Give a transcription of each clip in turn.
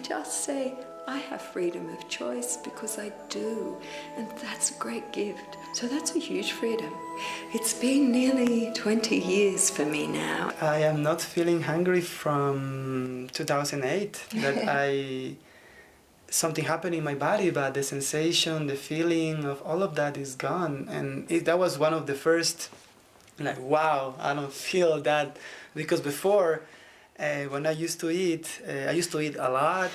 just say, I have freedom of choice because I do, and that's a great gift. So that's a huge freedom. It's been nearly 20 years for me now. I am not feeling hungry from 2008, that something happened in my body, but the sensation, the feeling of all of that is gone. And that was one of the first, like, wow, I don't feel that. Because before, when I used to eat a lot.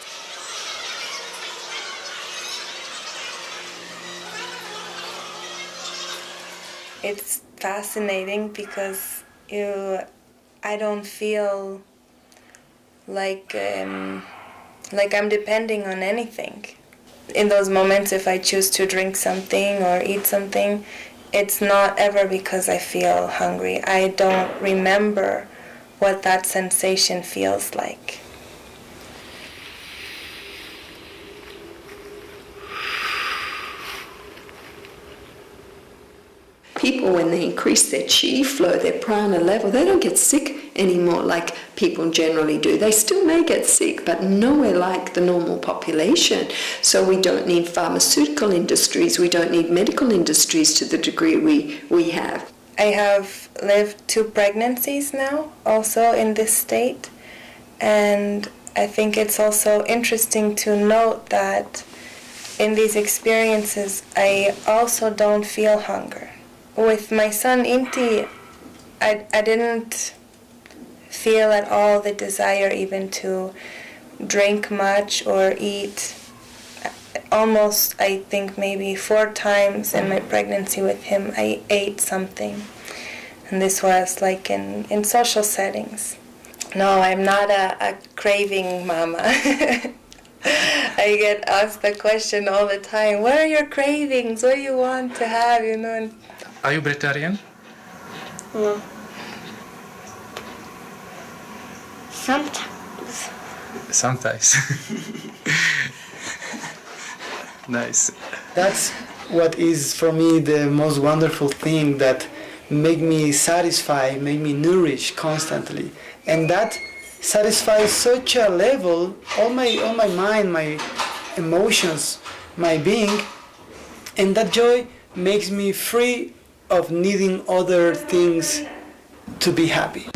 It's fascinating because I don't feel like I'm depending on anything. In those moments, if I choose to drink something or eat something, it's not ever because I feel hungry. I don't remember what that sensation feels like. People, when they increase their chi flow, their prana level, they don't get sick anymore like people generally do. They still may get sick, but nowhere like the normal population. So we don't need pharmaceutical industries, we don't need medical industries to the degree we have. I have lived 2 pregnancies now, also in this state, and I think it's also interesting to note that in these experiences I also don't feel hunger. With my son Inti, I didn't feel at all the desire even to drink much or eat. Almost, I think, maybe 4 times in my pregnancy with him, I ate something. And this was like in social settings. No, I'm not a craving mama. I get asked the question all the time, what are your cravings? What do you want to have, you know? And are you breatharian? No. Sometimes. Sometimes. Nice. That's what is for me the most wonderful thing, that make me satisfied, make me nourish constantly. And that satisfies such a level, all my mind, my emotions, my being, and that joy makes me free of needing other things to be happy.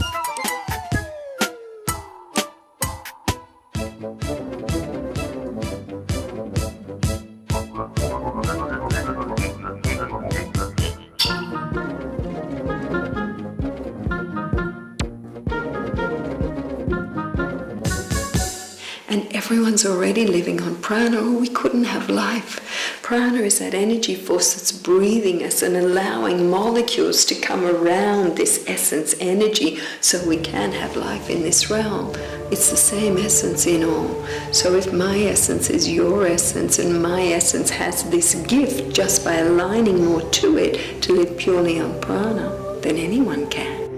And everyone's already living on prana, or we couldn't have life. Prana is that energy force that's breathing us and allowing molecules to come around this essence energy so we can have life in this realm. It's the same essence in all. So if my essence is your essence and my essence has this gift just by aligning more to it to live purely on prana, then anyone can.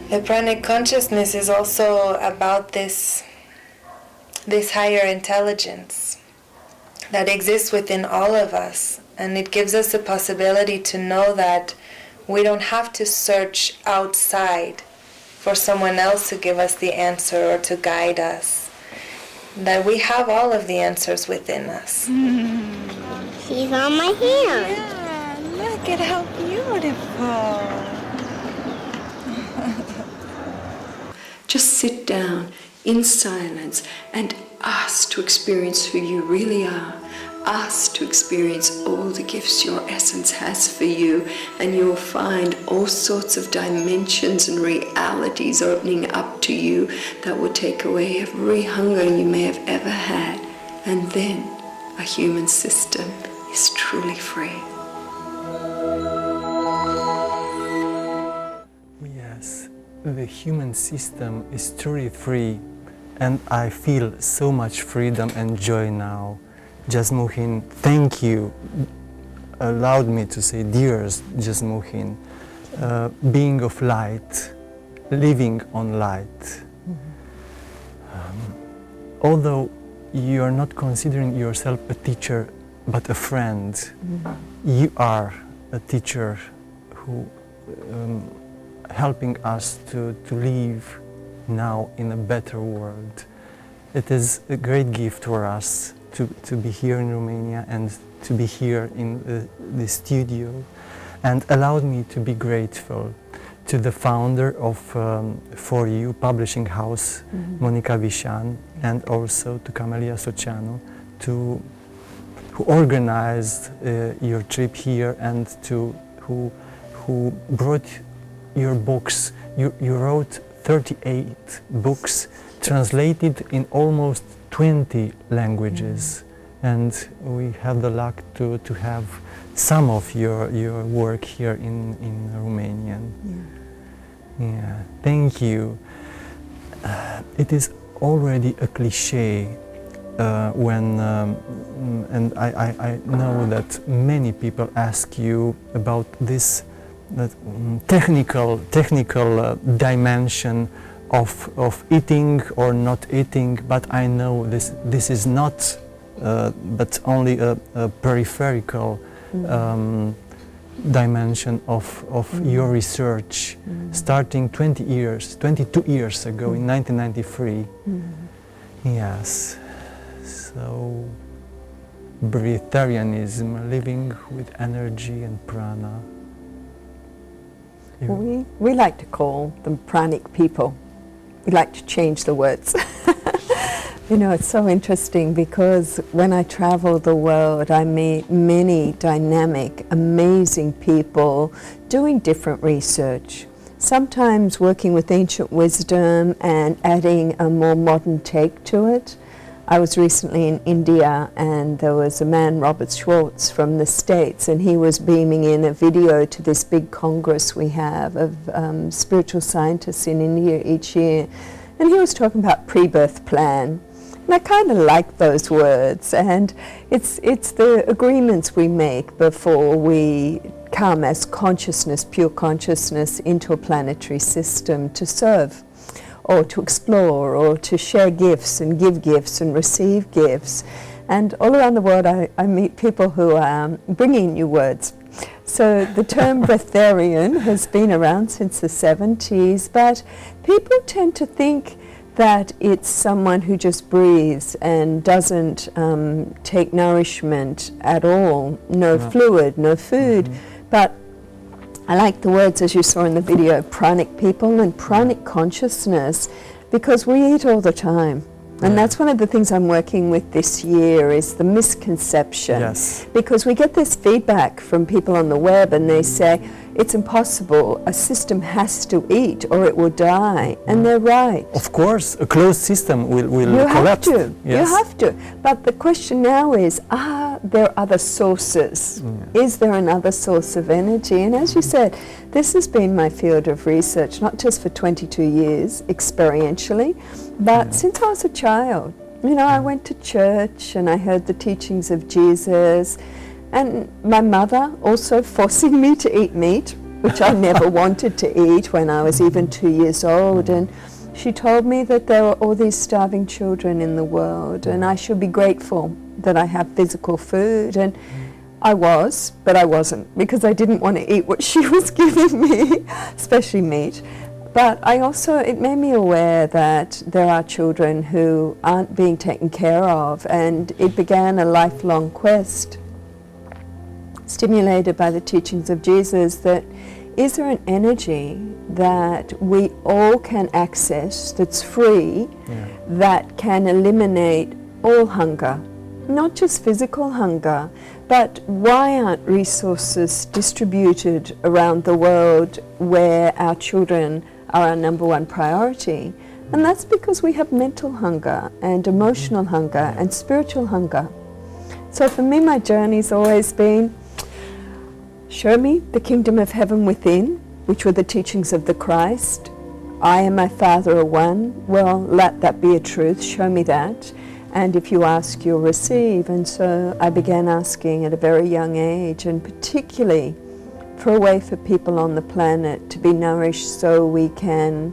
the pranic consciousness is also about this higher intelligence that exists within all of us, and it gives us the possibility to know that we don't have to search outside for someone else to give us the answer or to guide us, that we have all of the answers within us. She's on my hand. Yeah, look at how beautiful. Just sit down in silence and ask to experience who you really are. Ask to experience all the gifts your essence has for you, and you'll find all sorts of dimensions and realities opening up to you that will take away every hunger you may have ever had. And then a human system is truly free. Yes, the human system is truly free, and I feel so much freedom and joy now. Jasmuheen, thank you, allowed me to say, dearest Jasmuheen, being of light, living on light. Although you are not considering yourself a teacher, but a friend, you are a teacher who helping us to live now in a better world. It is a great gift for us to be here in Romania and to be here in the studio, and allowed me to be grateful to the founder of For You publishing house, Monica Vișan, and also to Camelia Socianu, who organized your trip here, and who brought your books. You wrote 38 books translated in almost 20 languages, and we have the luck to have some of your work here in Romanian. Yeah, thank you. It is already a cliche when, and I know that many people ask you about this technical dimension of eating or not eating, but I know this is not but only a peripheral dimension of your research, starting 22 years ago in 1993. Yes, so breatharianism, living with energy and prana. We like to call them Pranic people. We like to change the words. You know, it's so interesting because when I travel the world, I meet many dynamic, amazing people doing different research. Sometimes working with ancient wisdom and adding a more modern take to it. I was recently in India and there was a man, Robert Schwartz, from the States, and he was beaming in a video to this big congress we have of spiritual scientists in India each year. And he was talking about pre-birth plan. And I kind of like those words, and it's the agreements we make before we come as consciousness, pure consciousness, into a planetary system to serve, or to explore, or to share gifts and give gifts and receive gifts. And all around the world I meet people who are bringing new words. So the term breatharian has been around since the 70s, but people tend to think that it's someone who just breathes and doesn't take nourishment at all, no fluid, no food. But I like the words, as you saw in the video, pranic people and pranic consciousness, because we eat all the time. And that's one of the things I'm working with this year, is the misconception. Yes. Because we get this feedback from people on the web and they say, it's impossible, a system has to eat or it will die. And they're right. Of course, a closed system will collapse. You have to. Yes. You have to. But the question now is, are there other sources? Is there another source of energy? And as you said, this has been my field of research, not just for 22 years experientially, but since I was a child. You know, I went to church and I heard the teachings of Jesus, and my mother also forcing me to eat meat, which I never wanted to eat when I was even 2 years old. And she told me that there were all these starving children in the world and I should be grateful that I have physical food. And I was, but I wasn't, because I didn't want to eat what she was giving me, especially meat. But I also, it made me aware that there are children who aren't being taken care of, and it began a lifelong quest, stimulated by the teachings of Jesus, that is there an energy that we all can access that's free, that can eliminate all hunger, not just physical hunger, but why aren't resources distributed around the world where our children are our number one priority? And that's because we have mental hunger and emotional hunger and spiritual hunger. So for me, my journey's always been, show me the kingdom of heaven within, which were the teachings of the Christ. I and my Father are one. Well, let that be a truth. Show me that. And if you ask, you'll receive. And so I began asking at a very young age, and particularly for a way for people on the planet to be nourished so we can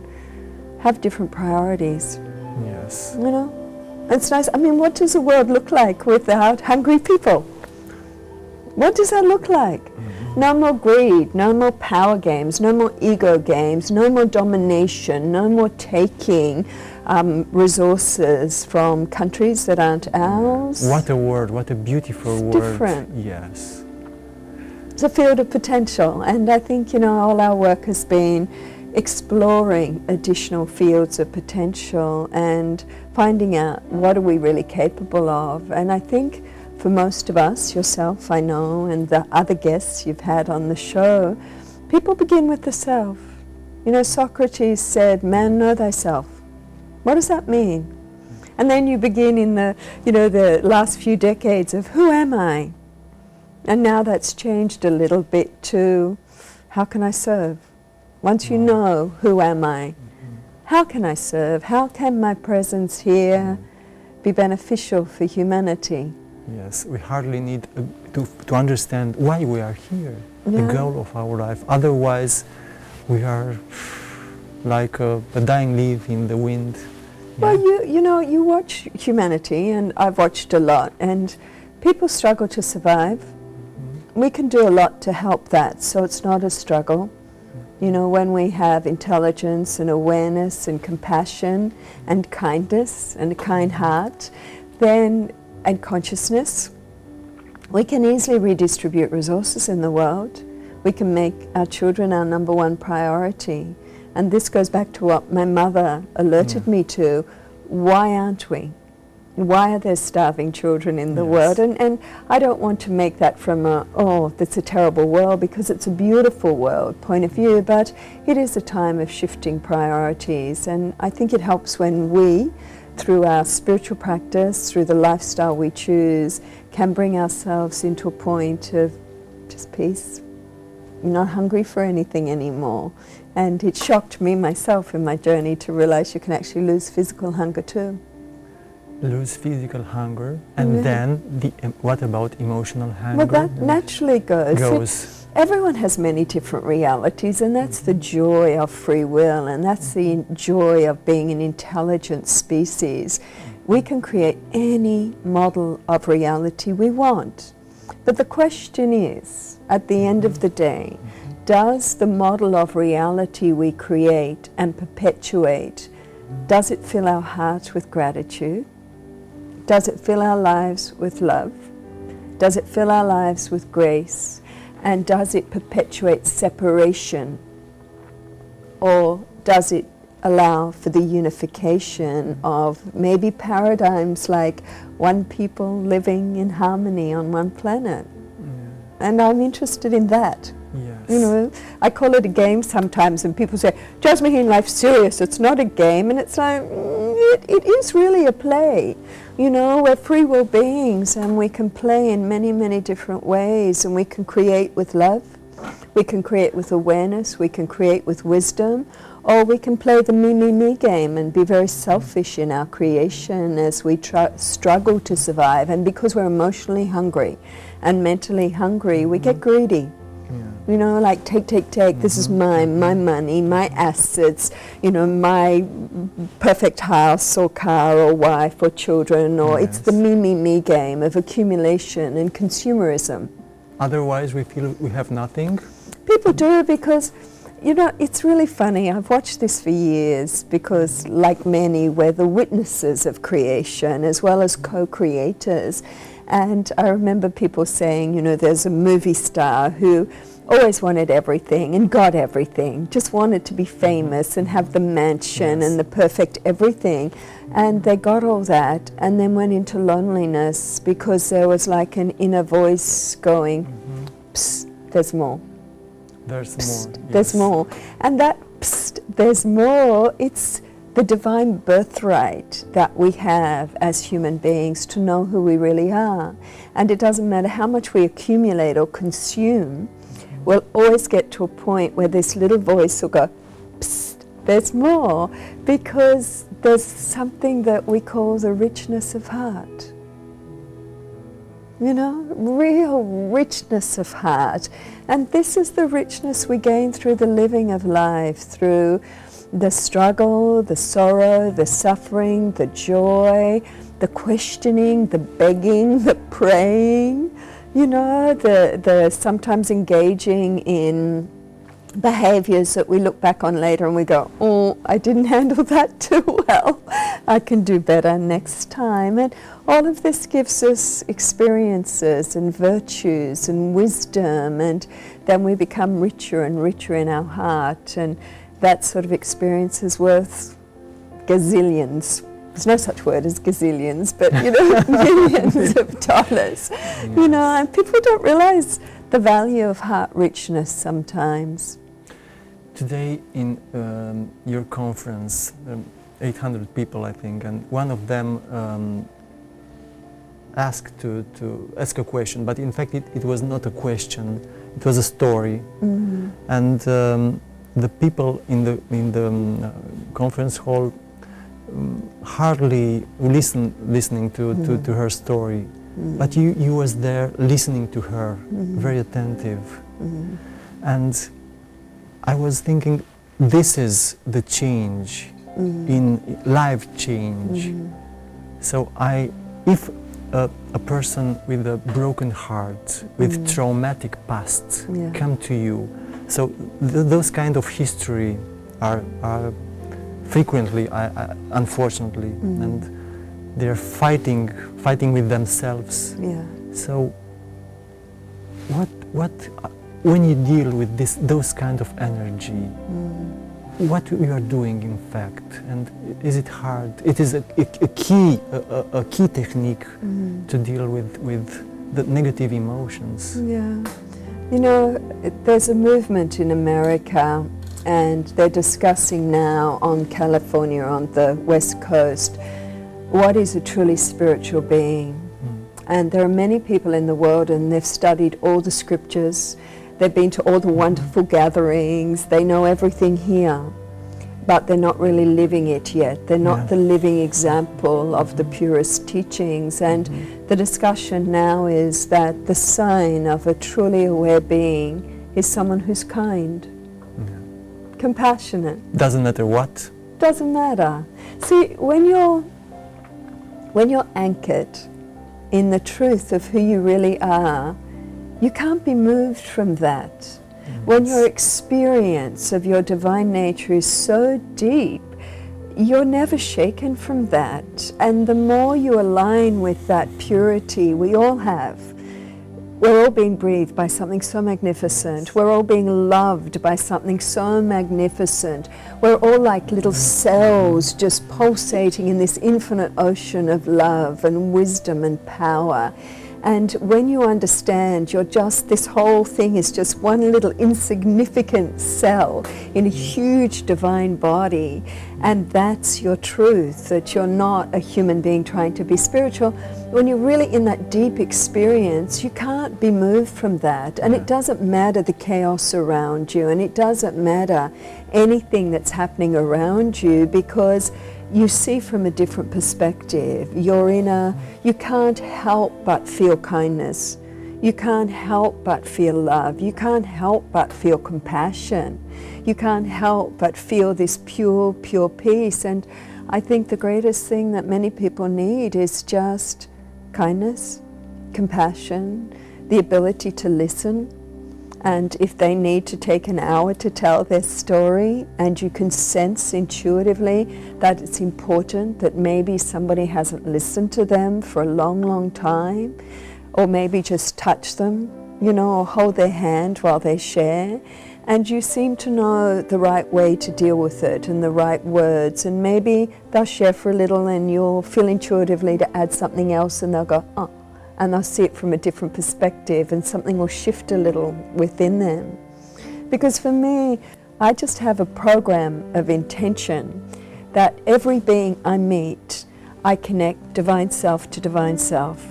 have different priorities. Yes. You know, it's nice. I mean, what does the world look like without hungry people? What does that look like? No more greed, no more power games, no more ego games, no more domination, no more taking, resources from countries that aren't ours. What a word, what a beautiful word. Different. Yes. It's a field of potential, and I think, all our work has been exploring additional fields of potential and finding out what are we really capable of. And I think for most of us, yourself, I know, and the other guests you've had on the show, people begin with the self. Socrates said, "Man, know thyself." What does that mean? And then you begin in the last few decades of, who am I? And now that's changed a little bit to, how can I serve? Once you know, who am I? How can I serve? How can my presence here be beneficial for humanity? Yes, we hardly need to understand why we are here, Yeah. the goal of our life. Otherwise, we are like a dying leaf in the wind. Well, you watch humanity, and I've watched a lot, and people struggle to survive. We can do a lot to help that, so it's not a struggle. When we have intelligence and awareness and compassion and kindness and a kind heart, and consciousness, we can easily redistribute resources in the world. We can make our children our number one priority. And this goes back to what my mother alerted me to. Why aren't we? Why are there starving children in the world? And I don't want to make that from that's a terrible world, because it's a beautiful world point of view, but it is a time of shifting priorities. And I think it helps when we, through our spiritual practice, through the lifestyle we choose, can bring ourselves into a point of just peace. I'm not hungry for anything anymore. And it shocked me myself in my journey to realize you can actually lose physical hunger too. Lose physical hunger, and then what about emotional hunger? Well, that naturally goes. Everyone has many different realities, and that's the joy of free will, and that's the joy of being an intelligent species. We can create any model of reality we want. But the question is, at the end of the day, does the model of reality we create and perpetuate, does it fill our hearts with gratitude? Does it fill our lives with love? Does it fill our lives with grace? And does it perpetuate separation? Or does it allow for the unification of maybe paradigms like one people living in harmony on one planet? And I'm interested in that. Yes. I call it a game sometimes, and people say, Jasmuheen, life's serious, it's not a game. And it's like, it is really a play. We're free will beings, and we can play in many, many different ways, and we can create with love, we can create with awareness, we can create with wisdom, or we can play the me game and be very selfish in our creation as we struggle to survive. And because we're emotionally hungry and mentally hungry, we get greedy. Like take, this is mine, my money, my assets, my perfect house or car or wife or children, or it's the me game of accumulation and consumerism. Otherwise we feel we have nothing? People do, because, it's really funny. I've watched this for years because, like many, we're the witnesses of creation as well as co-creators. And I remember people saying, there's a movie star who always wanted everything and got everything, just wanted to be famous and have the mansion and the perfect everything. And they got all that and then went into loneliness because there was like an inner voice going, psst, there's more. There's psst, more. There's more. And that psst, there's more, it's the divine birthright that we have as human beings to know who we really are. And it doesn't matter how much we accumulate or consume, we'll always get to a point where this little voice will go, psst, there's more, because there's something that we call the richness of heart. Real richness of heart. And this is the richness we gain through the living of life, through the struggle, the sorrow, the suffering, the joy, the questioning, the begging, the praying, the sometimes engaging in behaviours that we look back on later and we go, oh, I didn't handle that too well. I can do better next time. And all of this gives us experiences and virtues and wisdom, and then we become richer and richer in our heart, and that sort of experience is worth gazillions. There's no such word as gazillions, but millions of dollars. Yes. And people don't realize the value of heart richness sometimes. Today in your conference, 800 people I think, and one of them asked to ask a question, but in fact it was not a question, it was a story. Mm-hmm. And the people in the conference hall hardly listening to her story, but you was there listening to her, very attentive. And I was thinking, this is the change in life change. So if a person with a broken heart, with traumatic past come to you, so those kind of history are frequently, unfortunately, and they're fighting with themselves. Yeah. So what when you deal with those kind of energy, what you are doing in fact, and is it hard? It is a key technique to deal with the negative emotions. Yeah, there's a movement in America, and they're discussing now on California, on the West Coast, what is a truly spiritual being. And there are many people in the world, and they've studied all the scriptures, they've been to all the wonderful gatherings, they know everything here, but they're not really living it yet. They're not the living example of the purest teachings. And the discussion now is that the sign of a truly aware being is someone who's kind, compassionate. Doesn't matter what? Doesn't matter. See, when you're anchored in the truth of who you really are, you can't be moved from that. When your experience of your divine nature is so deep, you're never shaken from that. And the more you align with that purity we all have, we're all being breathed by something so magnificent. We're all being loved by something so magnificent. We're all like little cells just pulsating in this infinite ocean of love and wisdom and power. And when you understand this whole thing is just one little insignificant cell in a huge divine body, and that's your truth, that you're not a human being trying to be spiritual. When you're really in that deep experience, you can't be moved from that. And it doesn't matter the chaos around you, and it doesn't matter anything that's happening around you, because you see from a different perspective. You can't help but feel kindness. You can't help but feel love. You can't help but feel compassion. You can't help but feel this pure, pure peace. And I think the greatest thing that many people need is just kindness, compassion, the ability to listen. And if they need to take an hour to tell their story, and you can sense intuitively that it's important, that maybe somebody hasn't listened to them for a long, long time, or maybe just touch them, or hold their hand while they share, and you seem to know the right way to deal with it and the right words, and maybe they'll share for a little and you'll feel intuitively to add something else, and they'll go, oh, and they'll see it from a different perspective, and something will shift a little within them. Because for me, I just have a program of intention that every being I meet, I connect divine self to divine self,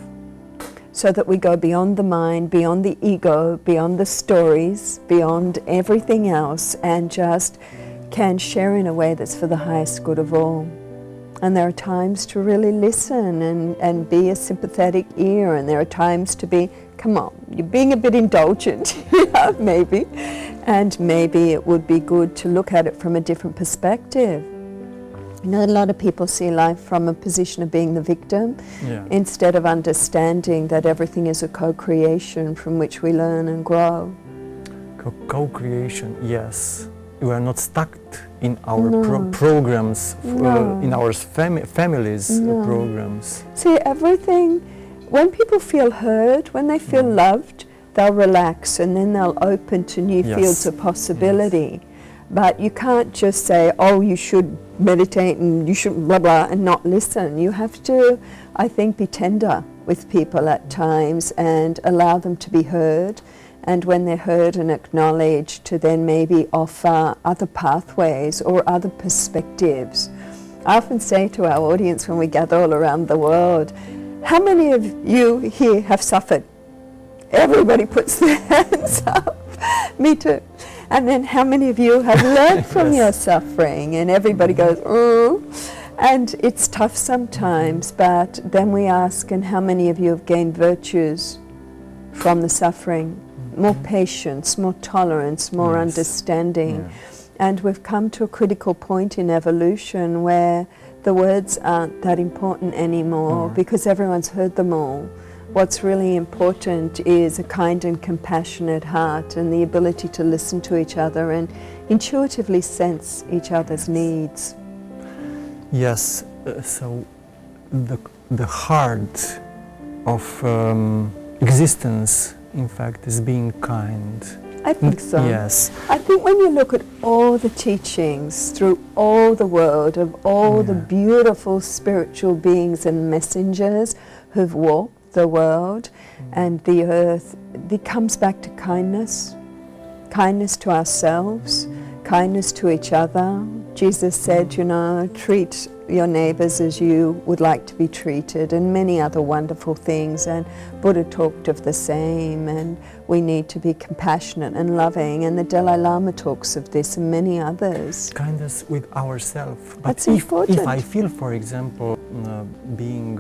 so that we go beyond the mind, beyond the ego, beyond the stories, beyond everything else, and just can share in a way that's for the highest good of all. And there are times to really listen and be a sympathetic ear, and there are times to be, come on, you're being a bit indulgent, maybe. And maybe it would be good to look at it from a different perspective. A lot of people see life from a position of being the victim, instead of understanding that everything is a co-creation from which we learn and grow. like a co-creation, yes. We are not stuck in our programs, in our families' programs. See, everything, when people feel heard, when they feel loved, they'll relax and then they'll open to new fields of possibility. But you can't just say, oh, you should meditate and you should blah, blah, and not listen. You have to, I think, be tender with people at times and allow them to be heard. And when they're heard and acknowledged, to then maybe offer other pathways or other perspectives. I often say to our audience when we gather all around the world, how many of you here have suffered? Everybody puts their hands up. Me too. And then how many of you have learned from your suffering? And everybody goes, oh. And it's tough sometimes, but then we ask, and how many of you have gained virtues from the suffering? More patience, more tolerance, more understanding. And we've come to a critical point in evolution where the words aren't that important anymore because everyone's heard them all. What's really important is a kind and compassionate heart and the ability to listen to each other and intuitively sense each other's needs. Yes, so the heart of existence, in fact, is being kind. I think so. Yes. I think when you look at all the teachings through all the world of all the beautiful spiritual beings and messengers who've walked the world and the earth, it comes back to kindness. Kindness to ourselves, kindness to each other. Jesus said, you know, treat your neighbours as you would like to be treated, and many other wonderful things. And Buddha talked of the same, and we need to be compassionate and loving, and the Dalai Lama talks of this and many others. Kindness with ourselves. That's But important. if I feel, for example, being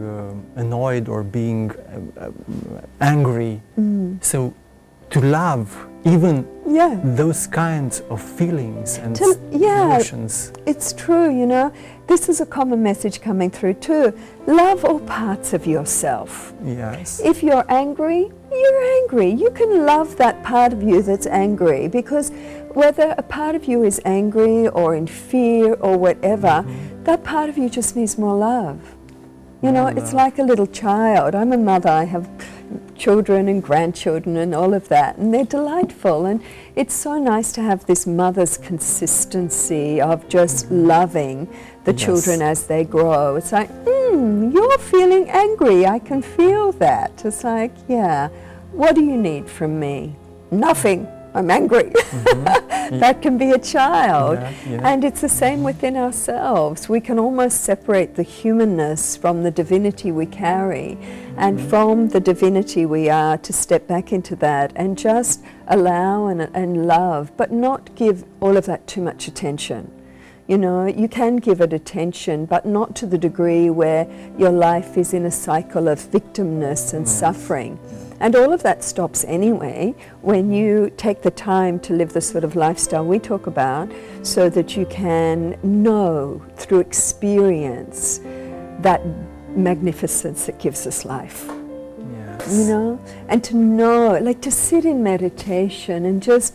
annoyed or being angry, so to love even those kinds of feelings and emotions. It's true, you know. This is a common message coming through too. Love all parts of yourself. Yes. If you're angry, you're angry. You can love that part of you that's angry, because whether a part of you is angry or in fear or whatever, that part of you just needs more love. You know, it's like a little child. I'm a mother, I have children and grandchildren and all of that, and they're delightful, and it's so nice to have this mother's consistency of just loving the children as they grow. It's like, you're feeling angry, I can feel that. It's like, yeah, what do you need from me? Nothing, I'm angry. That can be a child. And it's the same within ourselves. We can almost separate the humanness from the divinity we carry, and from the divinity we are to step back into that and just allow and love, but not give all of that too much attention. You know, you can give it attention, but not to the degree where your life is in a cycle of victimness and suffering. And all of that stops anyway when you take the time to live the sort of lifestyle we talk about, so that you can know through experience that magnificence that gives us life. Yes. You know? And to know, like to sit in meditation and just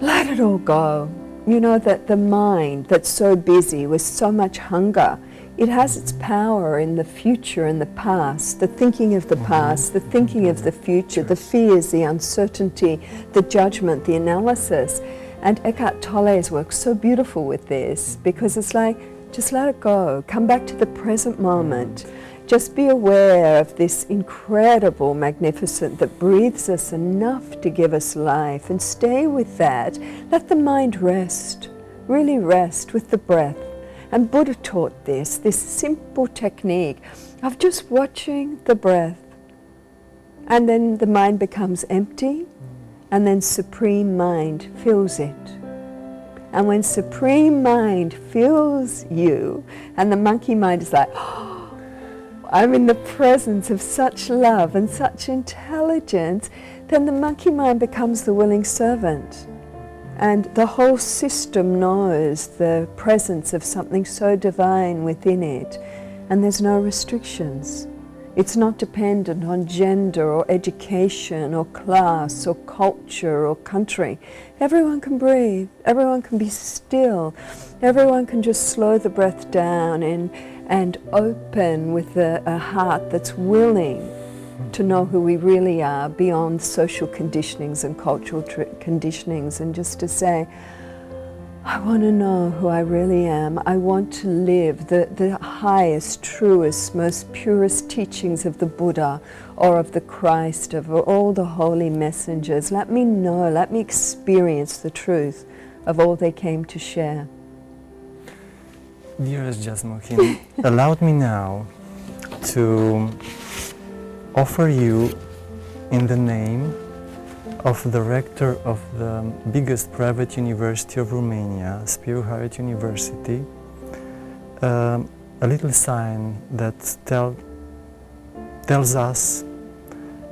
let it all go. You know, that the mind that's so busy with so much hunger, it has its power in the future and the past, the thinking of the past, the thinking of the future, the fears, the uncertainty, the judgment, the analysis. And Eckhart Tolle's work's so beautiful with this, because it's like, just let it go, come back to the present moment. Just be aware of this incredible magnificence that breathes us enough to give us life, and stay with that. Let the mind rest, really rest with the breath. And Buddha taught this simple technique of just watching the breath. And then the mind becomes empty, and then Supreme Mind fills it. And when Supreme Mind fills you, and the monkey mind is like, oh, I'm in the presence of such love and such intelligence, then the monkey mind becomes the willing servant. And the whole system knows the presence of something so divine within it, and there's no restrictions. It's not dependent on gender or education or class or culture or country. Everyone can breathe, everyone can be still, everyone can just slow the breath down and open with a heart that's willing to know who we really are beyond social conditionings and cultural conditionings, and just to say, I want to know who I really am. I want to live the highest, truest, most purest teachings of the Buddha or of the Christ, of all the holy messengers. Let me know, let me experience the truth of all they came to share. Dearest Jasmuheen, allow me now to offer you, in the name of the rector of the biggest private university of Romania, Spiru Haret University, a little sign that tells us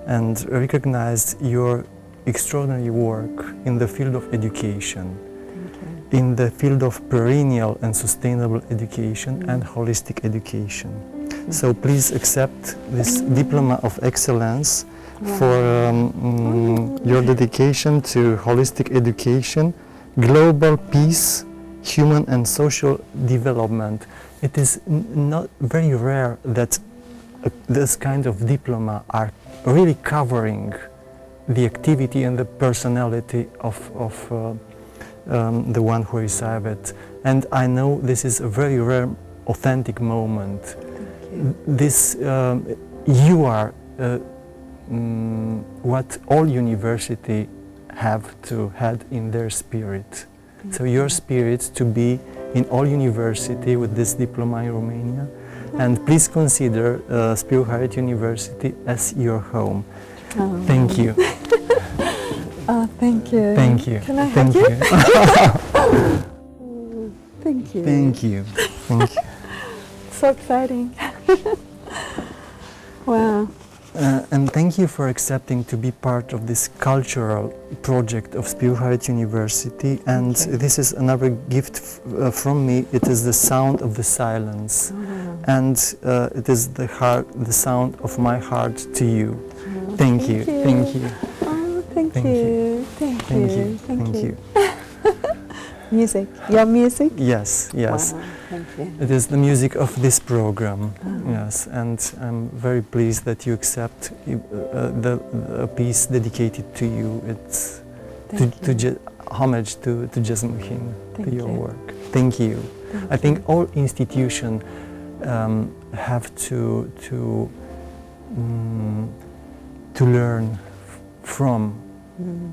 and recognizes your extraordinary work in the field of education, in the field of perennial and sustainable education and holistic education. So please accept this Diploma of Excellence for your dedication to holistic education, global peace, human and social development. It is not very rare that this kind of diploma are really covering the activity and the personality of the one who received it. And I know this is a very rare, authentic moment. This, you are what all university have to had in their spirit. So your spirit to be in all university with this diploma in Romania, and please consider Spiru Haret University as your home. Oh. Thank you. Oh, thank you. Thank you. Can I Thank hug you. Thank you. Thank you. Thank you. So exciting. Wow. And thank you for accepting to be part of this cultural project of Spiru Haret University. And this is another gift from me. It is the sound of the silence. Oh. And it is the sound of my heart to you. Oh, Thank you. Thank you. Oh, thank Thank you. you. Thank Thank you. you. Thank you. Music. Your music? Yes, yes. Wow, thank you. It is the music of this program. Oh. Yes, and I'm very pleased that you accept the piece dedicated to you. It's homage to Jasmuheen, to your work. Thank you. I think all institutions have to learn from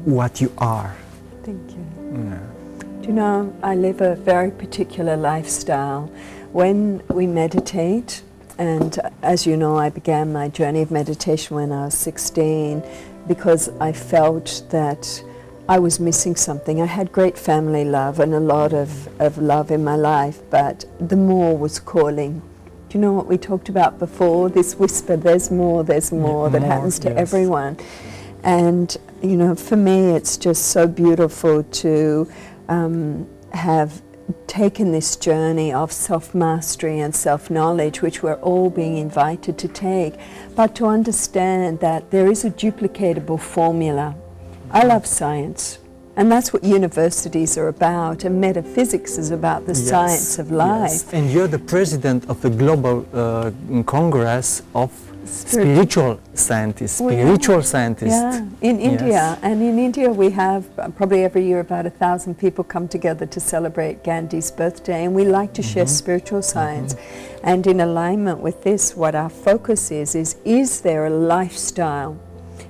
what you are. Thank you. Yeah. Do you know, I live a very particular lifestyle. When we meditate, and as you know, I began my journey of meditation when I was 16 because I felt that I was missing something. I had great family love and a lot of love in my life, but the more was calling. Do you know what we talked about before? This whisper, there's more that happens to everyone. And, you know, for me, it's just so beautiful to have taken this journey of self-mastery and self-knowledge, which we're all being invited to take, but to understand that there is a duplicatable formula. I love science, and that's what universities are about, and metaphysics is about the science of life. Yes. And you're the president of the Global Congress of Spiritual Scientists, Yeah, in India. And in India we have probably every year about 1,000 people come together to celebrate Gandhi's birthday, and we like to share spiritual science. And in alignment with this, what our focus is there a lifestyle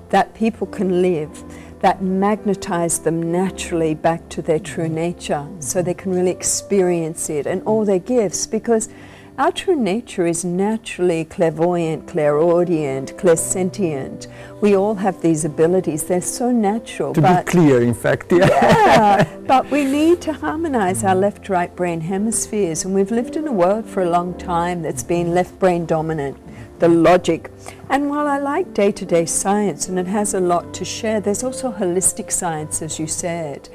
that people can live that magnetize them naturally back to their true nature, so they can really experience it and all their gifts, because our true nature is naturally clairvoyant, clairaudient, clairsentient. We all have these abilities. They're so natural. To be clear, in fact, yeah. But we need to harmonize our left-right brain hemispheres, and we've lived in a world for a long time that's been left brain dominant, the logic. And while I like day-to-day science, and it has a lot to share, there's also holistic science, as you said,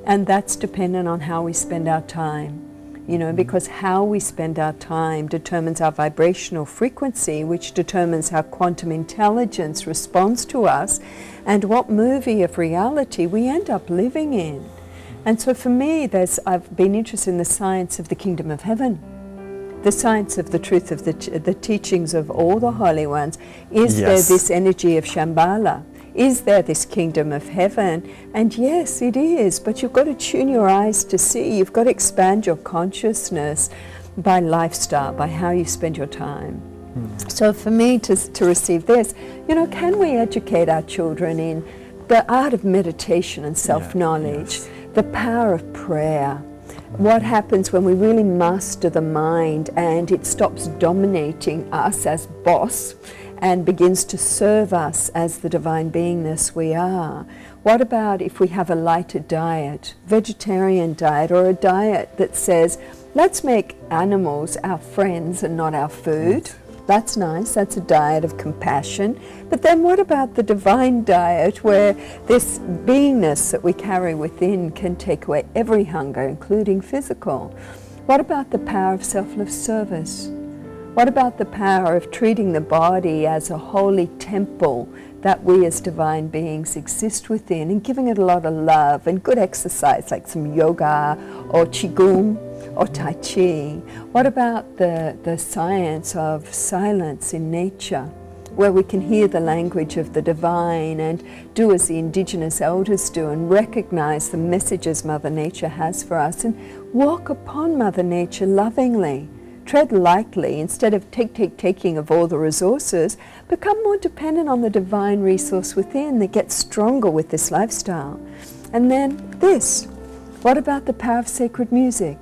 and that's dependent on how we spend our time. you know, because how we spend our time determines our vibrational frequency, which determines how quantum intelligence responds to us and what movie of reality we end up living in. And so for me, I've been interested in the science of the kingdom of heaven, the science of the truth of the teachings of all the holy ones. Is there this energy of Shambhala? Is there this kingdom of heaven? And yes, it is, but you've got to tune your eyes to see. You've got to expand your consciousness by lifestyle, by how you spend your time. So for me to receive this, you know, can we educate our children in the art of meditation and self-knowledge, the power of prayer, what happens when we really master the mind and it stops dominating us as boss and begins to serve us as the divine beingness we are? What about if we have a lighter diet, vegetarian diet, or a diet that says, let's make animals our friends and not our food? That's nice, that's a diet of compassion. But then what about the divine diet where this beingness that we carry within can take away every hunger, including physical? What about the power of selfless service? What about the power of treating the body as a holy temple that we as divine beings exist within, and giving it a lot of love and good exercise like some yoga or qigong or tai chi? What about the science of silence in nature, where we can hear the language of the divine and do as the indigenous elders do and recognize the messages Mother Nature has for us and walk upon Mother Nature lovingly? Tread lightly instead of taking of all the resources. Become more dependent on the divine resource within that gets stronger with this lifestyle. And then this. What about the power of sacred music?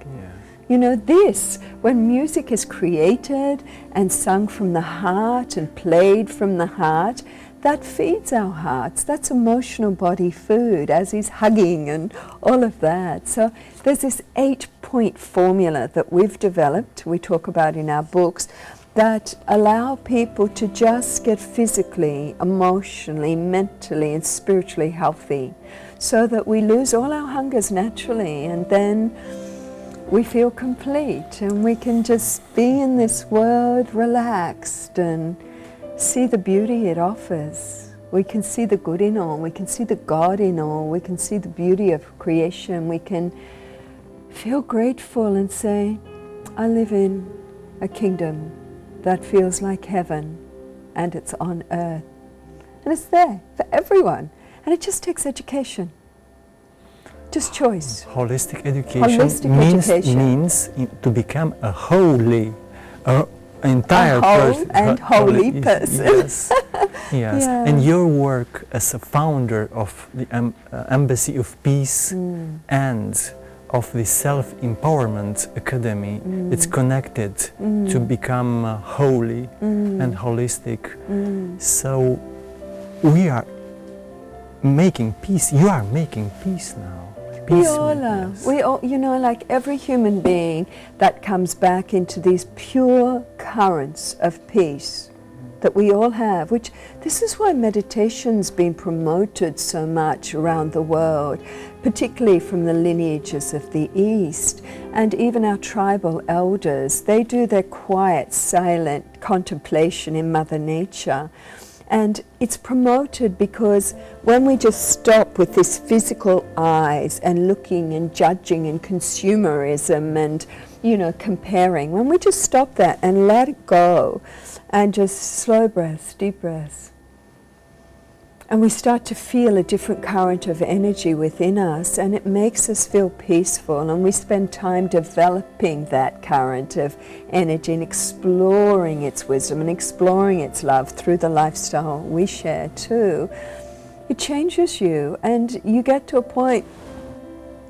You know, this, when music is created and sung from the heart and played from the heart, that feeds our hearts. That's emotional body food, as is hugging and all of that. So there's this 8-point formula that we've developed, we talk about in our books, that allow people to just get physically, emotionally, mentally, and spiritually healthy, so that we lose all our hungers naturally, and then we feel complete, and we can just be in this world relaxed and see the beauty it offers. We can see the good in all, we can see the God in all, we can see the beauty of creation, we can feel grateful and say, I live in a kingdom that feels like heaven, and it's on earth. And it's there for everyone, and it just takes education. Just choice. Holistic education means to become a holy, entire person. And holy person. Yes. Yes. Yeah. And your work as a founder of the Embassy of Peace and of the Self-Empowerment Academy, it's connected to become holy and holistic. So we are making peace. You are making peace now. We all are. We all, you know, like every human being that comes back into these pure currents of peace that we all have, which this is why meditation's been promoted so much around the world, particularly from the lineages of the East, and even our tribal elders. They do their quiet, silent contemplation in Mother Nature. And it's promoted because when we just stop with this physical eyes and looking and judging and consumerism and, you know, comparing, when we just stop that and let it go and just slow breaths, deep breaths, and we start to feel a different current of energy within us, and it makes us feel peaceful, and we spend time developing that current of energy and exploring its wisdom and exploring its love through the lifestyle we share too. It changes you, and you get to a point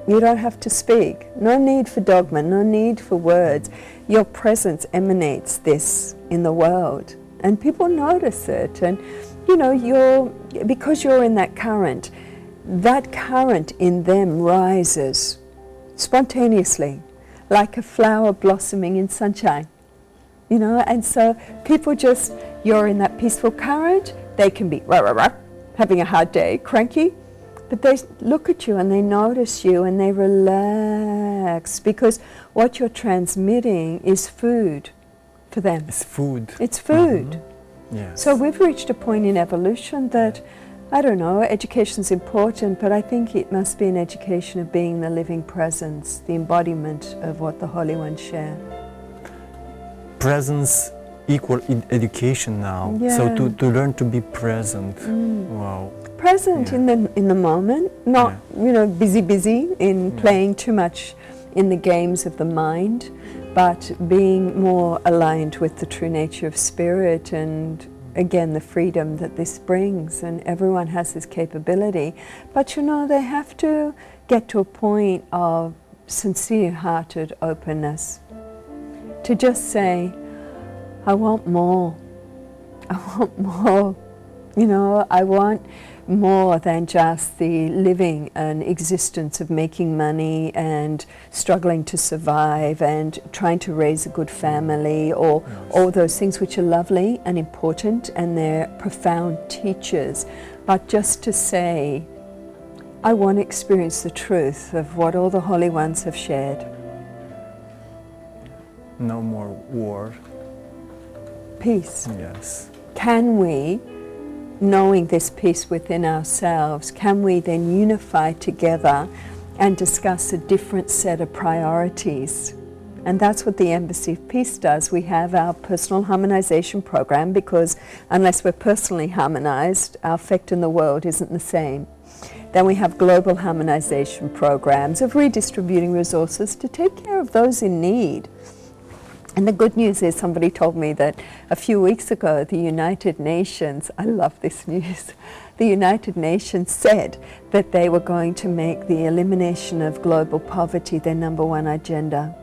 you don't have to speak. No need for dogma, no need for words. Your presence emanates this in the world, and people notice it. And you know, because you're in that current in them rises spontaneously, like a flower blossoming in sunshine, you know. And so people just, you're in that peaceful current, they can be rah, rah, rah, having a hard day, cranky, But they look at you and they notice you and they relax, because what you're transmitting is food for them. It's food. It's food. Yes. So we've reached a point in evolution that, I don't know, education's important, but I think it must be an education of being the living presence, the embodiment of what the Holy Ones share. Presence equal education now. Yeah. So to learn to be present. Wow. Present Yeah. in the moment, not busy in playing too much in the games of the mind, but being more aligned with the true nature of spirit, and again the freedom that this brings. And everyone has this capability, but they have to get to a point of sincere-hearted openness to just say, I want more. I want more. I want more than just the living an existence of making money and struggling to survive and trying to raise a good family, or all those things which are lovely and important and they're profound teachers. But just to say, I want to experience the truth of what all the Holy Ones have shared. No more war. Peace. Yes. Can we, knowing this peace within ourselves, can we then unify together and discuss a different set of priorities? And that's what the Embassy of Peace does. We have our personal harmonization program, because unless we're personally harmonized, our effect in the world isn't the same. Then we have global harmonization programs of redistributing resources to take care of those in need. And the good news is, somebody told me that a few weeks ago the United Nations, I love this news, the United Nations said that they were going to make the elimination of global poverty their #1 agenda.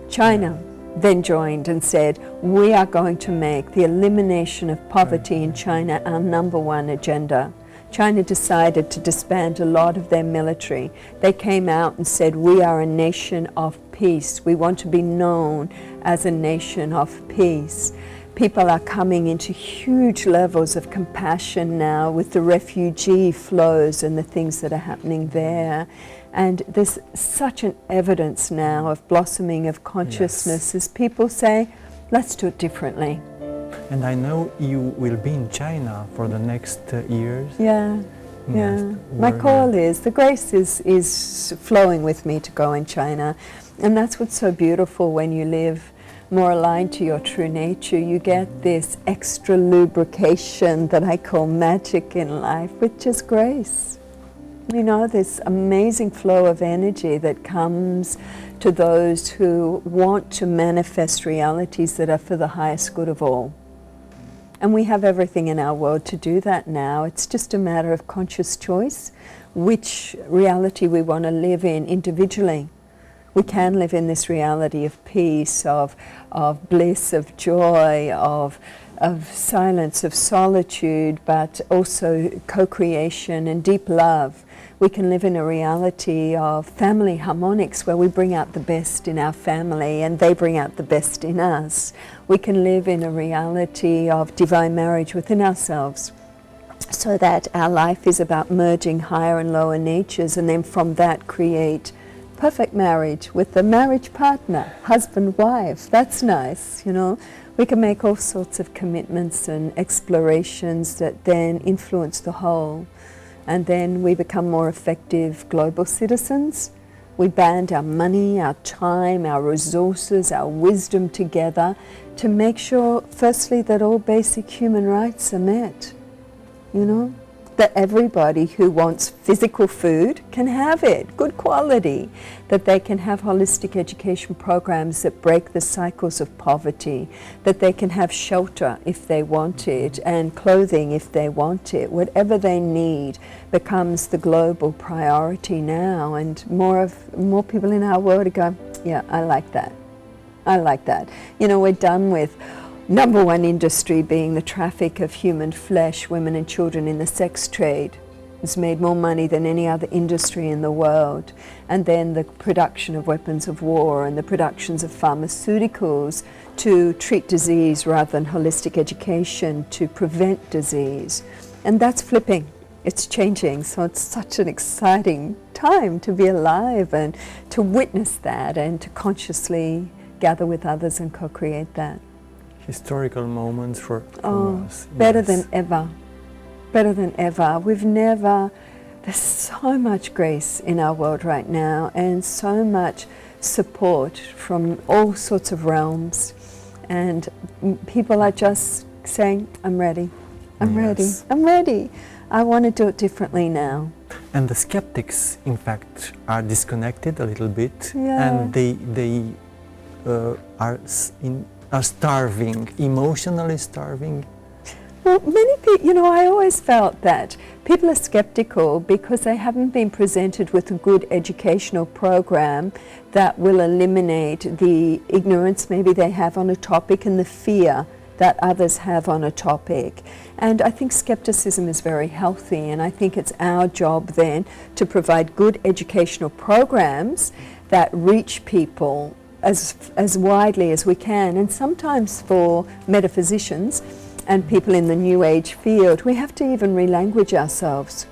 China then joined and said, we are going to make the elimination of poverty in China our #1 agenda. China decided to disband a lot of their military. They came out and said, we are a nation of peace. We want to be known as a nation of peace. People are coming into huge levels of compassion now with the refugee flows and the things that are happening there. And there's such an evidence now of blossoming of consciousness as people say, let's do it differently. And I know you will be in China for the next years. Yeah. My call is, the grace is flowing with me to go in China. And that's what's so beautiful when you live more aligned to your true nature. You get this extra lubrication that I call magic in life, which is grace. This amazing flow of energy that comes to those who want to manifest realities that are for the highest good of all. And we have everything in our world to do that now. It's just a matter of conscious choice, which reality we want to live in individually. We can live in this reality of peace, of bliss, of joy, of silence, of solitude, but also co-creation and deep love. We can live in a reality of family harmonics where we bring out the best in our family and they bring out the best in us. We can live in a reality of divine marriage within ourselves, so that our life is about merging higher and lower natures, and then from that create perfect marriage with the marriage partner, husband, wife. That's nice, We can make all sorts of commitments and explorations that then influence the whole. And then we become more effective global citizens. We band our money, our time, our resources, our wisdom together to make sure, firstly, that all basic human rights are met. That everybody who wants physical food can have it, good quality, that they can have holistic education programs that break the cycles of poverty, that they can have shelter if they want it, and clothing if they want it. Whatever they need becomes the global priority now, and more people in our world are going, yeah, I like that. I like that. We're done with #1 industry being the traffic of human flesh, women and children in the sex trade. It's made more money than any other industry in the world. And then the production of weapons of war and the productions of pharmaceuticals to treat disease rather than holistic education to prevent disease. And that's flipping. It's changing. So it's such an exciting time to be alive and to witness that and to consciously gather with others and co-create that. Historical moments for us. Better Yes. than ever. Better than ever. There's so much grace in our world right now and so much support from all sorts of realms. And people are just saying, I'm ready. I'm ready. Yes. I'm ready. I want to do it differently now. And the skeptics, in fact, are disconnected a little bit, Yeah. and they are starving, emotionally starving. Well, many people, I always felt that people are skeptical because they haven't been presented with a good educational program that will eliminate the ignorance maybe they have on a topic and the fear that others have on a topic. And I think skepticism is very healthy, and I think it's our job then to provide good educational programs that reach people as widely as we can. And sometimes for metaphysicians and people in the New Age field, we have to even relanguage ourselves.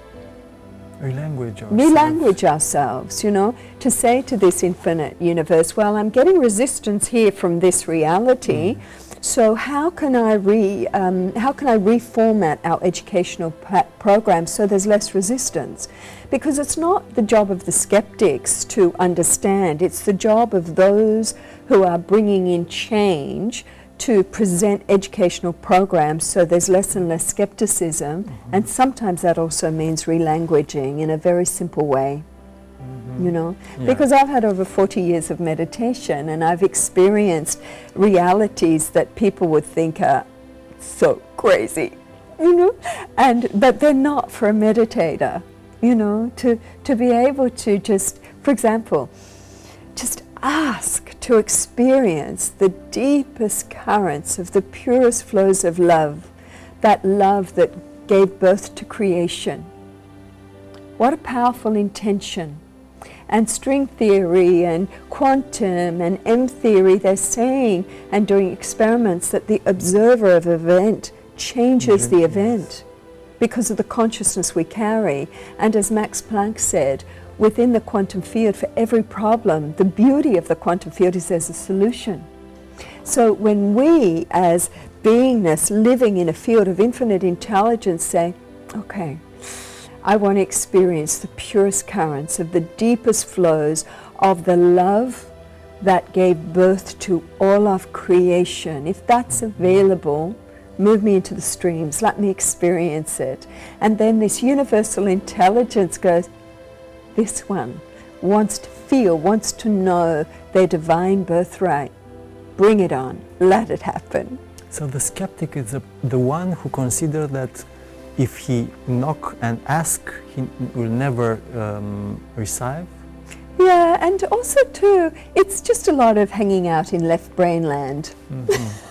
Relanguage ourselves, to say to this infinite universe, well, I'm getting resistance here from this reality, so how can I reformat our educational program so there's less resistance? Because it's not the job of the skeptics to understand, it's the job of those who are bringing in change to present educational programs so there's less and less skepticism, and sometimes that also means relanguaging in a very simple way. Because I've had over 40 years of meditation and I've experienced realities that people would think are so crazy, but they're not for a meditator, to be able to just, for example, just ask to experience the deepest currents of the purest flows of love that gave birth to creation. What a powerful intention. And string theory and quantum and M theory, they're saying and doing experiments that the observer of event changes the event because of the consciousness we carry. And as Max Planck said, within the quantum field, for every problem, the beauty of the quantum field is there's a solution. So when we, as beingness living in a field of infinite intelligence, say, okay, I want to experience the purest currents of the deepest flows of the love that gave birth to all of creation. If that's available, move me into the streams, let me experience it. And then this universal intelligence goes, this one wants to feel, wants to know their divine birthright. Bring it on, let it happen. So the skeptic is the one who considers that if he knock and ask, he will never receive. Yeah, and also too, it's just a lot of hanging out in left brain land.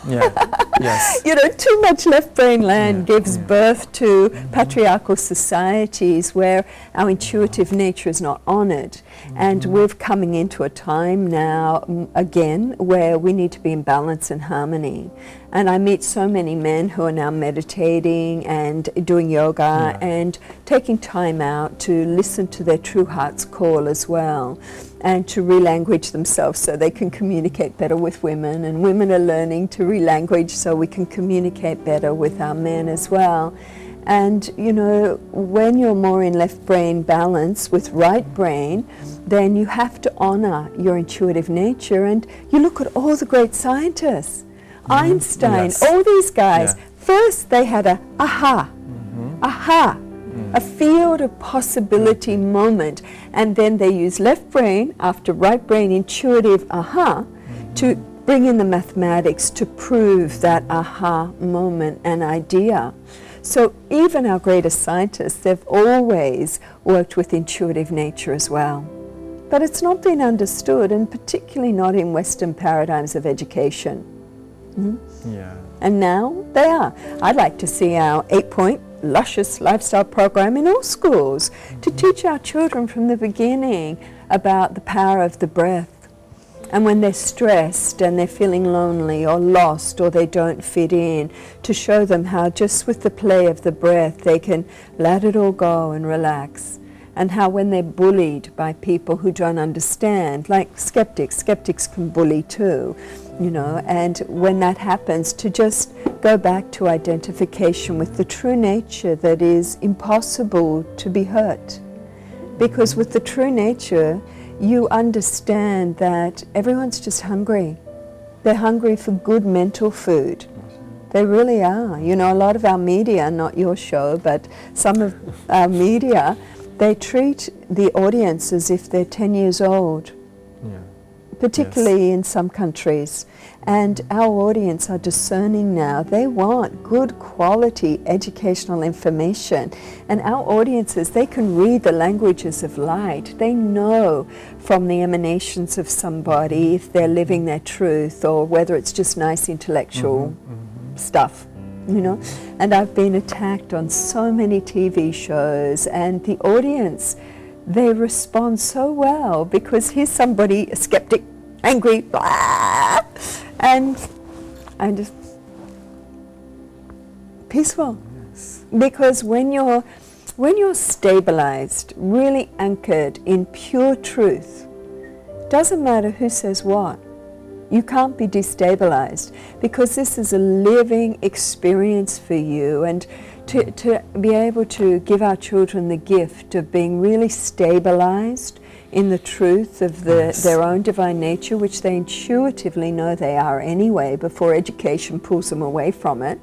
Yeah, yes. Too much left brain land gives birth to patriarchal societies where our intuitive nature is not honored. And we're coming into a time now, again, where we need to be in balance and harmony. And I meet so many men who are now meditating and doing yoga and taking time out to listen to their true heart's call as well, and to relanguage themselves so they can communicate better with women, and women are learning to relanguage so we can communicate better with our men as well. And when you're more in left brain balance with right brain, then you have to honor your intuitive nature. And you look at all the great scientists, Einstein, all these guys, first they had a aha, a field of possibility moment, and then they use left brain after right brain intuitive to bring in the mathematics to prove that aha moment and idea. So even our greatest scientists, they've always worked with intuitive nature as well. But it's not been understood, and particularly not in Western paradigms of education. And now they are. I'd like to see our 8-point luscious lifestyle program in all schools to teach our children from the beginning about the power of the breath And when they're stressed and they're feeling lonely or lost or they don't fit in, to show them how just with the play of the breath they can let it all go and relax. And how when they're bullied by people who don't understand, like skeptics can bully too, you know, and when that happens, to just go back to identification with the true nature that is impossible to be hurt. Because with the true nature, you understand that everyone's just hungry. They're hungry for good mental food. They really are. You know, a lot of our media, not your show, but some of our media, they treat the audience as if they're 10 years old, particularly in some countries. And our audience are discerning now. They want good quality educational information. And our audiences, they can read the languages of light. They know from the emanations of somebody if they're living their truth or whether it's just nice intellectual stuff. You know, and I've been attacked on so many TV shows, and the audience, they respond so well because here's somebody, a skeptic, angry, blah, and just peaceful. Yes. Because when you're stabilized, really anchored in pure truth, doesn't matter who says what. You can't be destabilized because this is a living experience for you, and to be able to give our children the gift of being really stabilized in the truth of their own divine nature, which they intuitively know they are anyway before education pulls them away from it,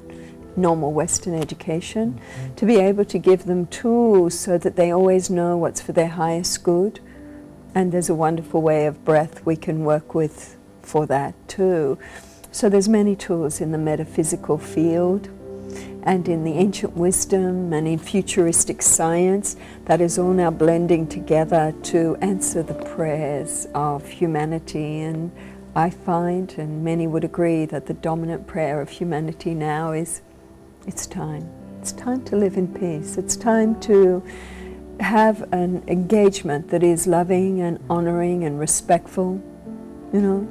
normal Western education, to be able to give them tools so that they always know what's for their highest good. And there's a wonderful way of breath we can work with for that too. So there's many tools in the metaphysical field and in the ancient wisdom and in futuristic science that is all now blending together to answer the prayers of humanity. And I find, and many would agree, that the dominant prayer of humanity now is, it's time. It's time to live in peace. It's time to have an engagement that is loving and honoring and respectful. You know,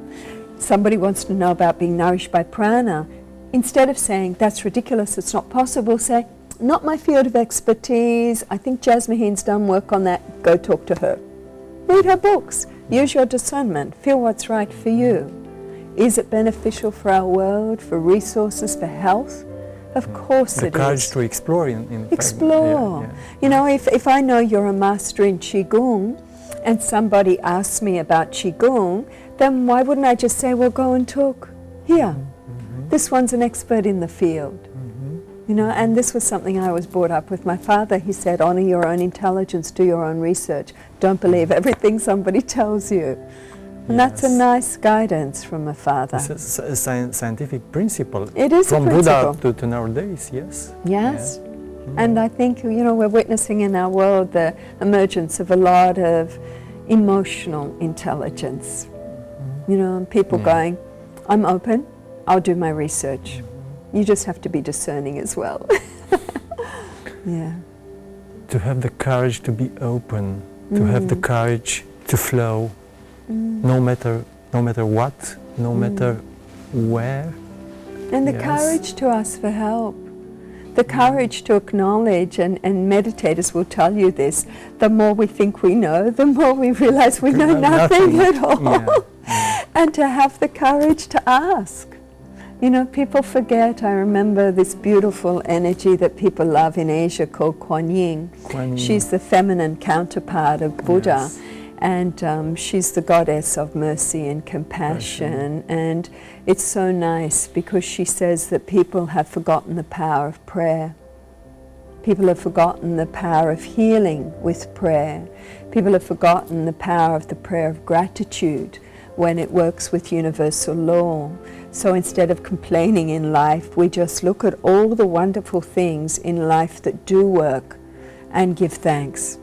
somebody wants to know about being nourished by prana. Instead of saying, that's ridiculous, it's not possible, say, not my field of expertise, I think Jasmuheen's done work on that, go talk to her. Read her books, use your discernment, feel what's right for you. Is it beneficial for our world, for resources, for health? Of course it is. The courage to explore in explore. Yeah. You know, if I know you're a master in Qigong and somebody asks me about Qigong, then why wouldn't I just say, well, go and talk here. This one's an expert in the field. You know, and this was something I was brought up with my father. He said, honor your own intelligence, do your own research. Don't believe everything somebody tells you. And that's a nice guidance from a father. It's a scientific principle. It is from a principle. Buddha to nowadays, yes. Yes. Yeah. And I think, you know, we're witnessing in our world the emergence of a lot of emotional intelligence. You know, and people going, I'm open, I'll do my research. You just have to be discerning as well. Yeah. To have the courage to be open, to have the courage to flow, no matter what, no matter where. And the courage to ask for help. The courage to acknowledge, and meditators will tell you this, the more we think we know, the more we realize we know nothing at all. And to have the courage to ask. You know, people forget. I remember this beautiful energy that people love in Asia called Kuan Yin. She's the feminine counterpart of Buddha. And she's the goddess of mercy and compassion. And it's so nice because she says that people have forgotten the power of prayer. People have forgotten the power of healing with prayer. People have forgotten the power of the prayer of gratitude when it works with universal law. So instead of complaining in life, we just look at all the wonderful things in life that do work and give thanks.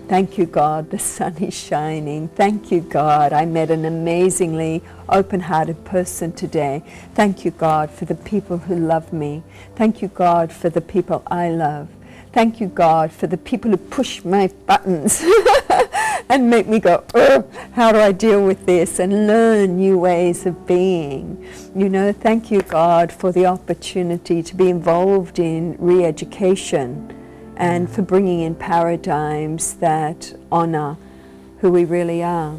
Thank you, God, the sun is shining. Thank you, God, I met an amazingly open-hearted person today. Thank you, God, for the people who love me. Thank you, God, for the people I love. Thank you, God, for the people who push my buttons. and make me go, how do I deal with this, and learn new ways of being. You know, thank you, God, for the opportunity to be involved in re-education and for bringing in paradigms that honor who we really are.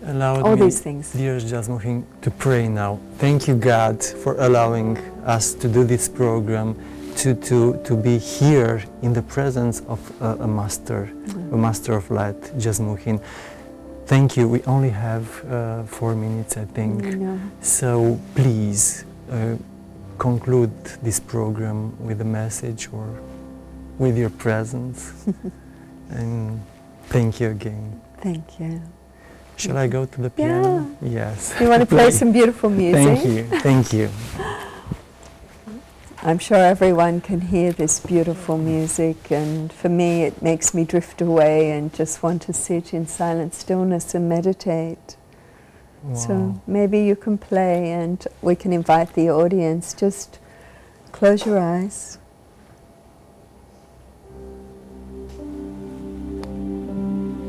Allowed These things. Dear Jasmuheen, to pray now. Thank you, God, for allowing us to do this program, to be here in the presence of a master of light, Jasmuheen. Thank you. We only have 4 minutes, I think. So please conclude this program with a message or with your presence. And thank you again. Thank you. Shall I go to the piano? Yes. You want to play some beautiful music? Thank you. Thank you. I'm sure everyone can hear this beautiful music, and for me it makes me drift away and just want to sit in silent stillness and meditate. Wow. So maybe you can play and we can invite the audience. Just close your eyes.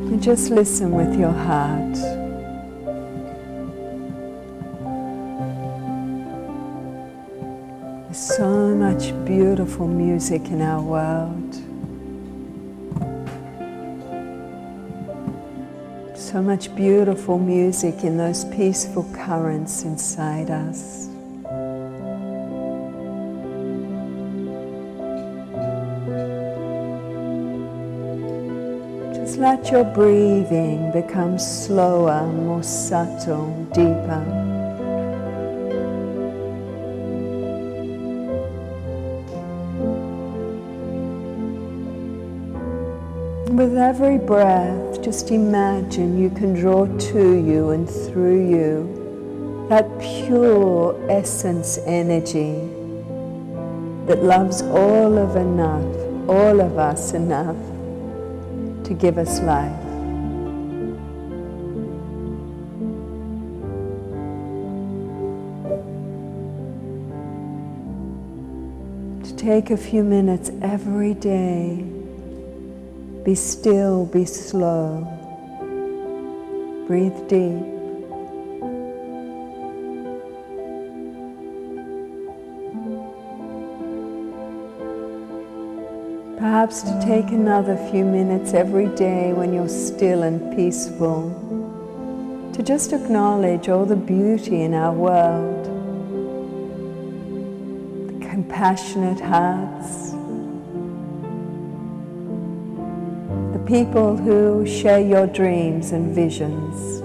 And just listen with your heart. There's so much beautiful music in our world. So much beautiful music in those peaceful currents inside us. Just let your breathing become slower, more subtle, deeper. With every breath, just imagine you can draw to you and through you that pure essence energy that loves all of us enough to give us life. To take a few minutes every day. Be still, be slow. Breathe deep. Perhaps to take another few minutes every day when you're still and peaceful, to just acknowledge all the beauty in our world, the compassionate hearts, people who share your dreams and visions.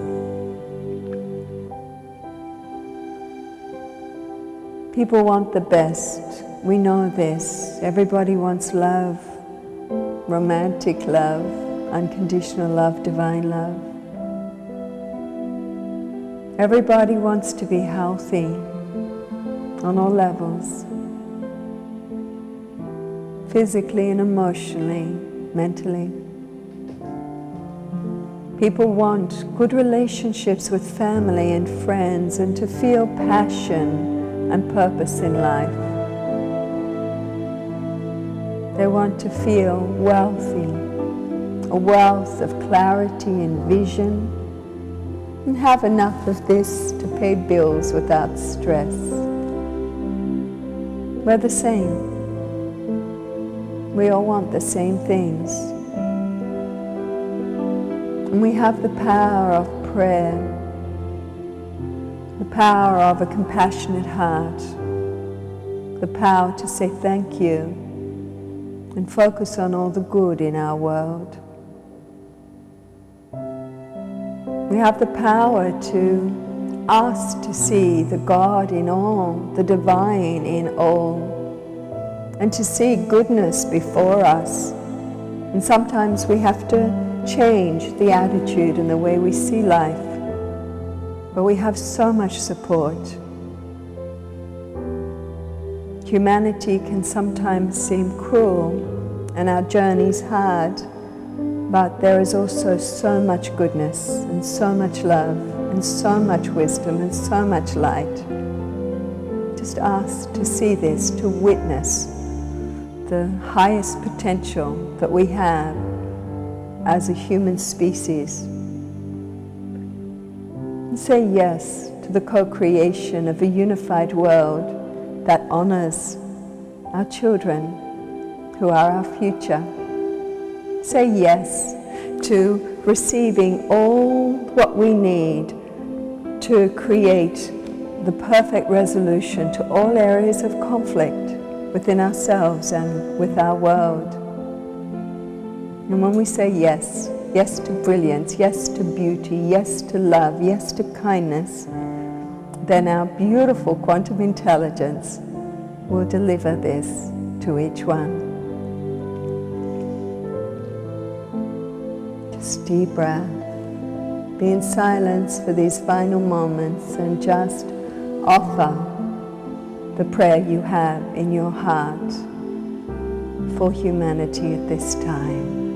People want the best. We know this. Everybody wants love, romantic love, unconditional love, divine love. Everybody wants to be healthy on all levels, physically and emotionally, mentally. People want good relationships with family and friends and to feel passion and purpose in life. They want to feel wealthy, a wealth of clarity and vision, and have enough of this to pay bills without stress. We're the same. We all want the same things. And we have the power of prayer, the power of a compassionate heart, the power to say thank you and focus on all the good in our world. We have the power to ask to see the God in all, the divine in all, and to see goodness before us. And sometimes we have to change the attitude and the way we see life. But we have so much support. Humanity can sometimes seem cruel and our journey's hard, but there is also so much goodness and so much love and so much wisdom and so much light. Just ask to see this, to witness the highest potential that we have as a human species. And say yes to the co-creation of a unified world that honors our children, who are our future. Say yes to receiving all what we need to create the perfect resolution to all areas of conflict within ourselves and with our world. And when we say yes, yes to brilliance, yes to beauty, yes to love, yes to kindness, then our beautiful quantum intelligence will deliver this to each one. Just deep breath. Be in silence for these final moments and just offer the prayer you have in your heart for humanity at this time.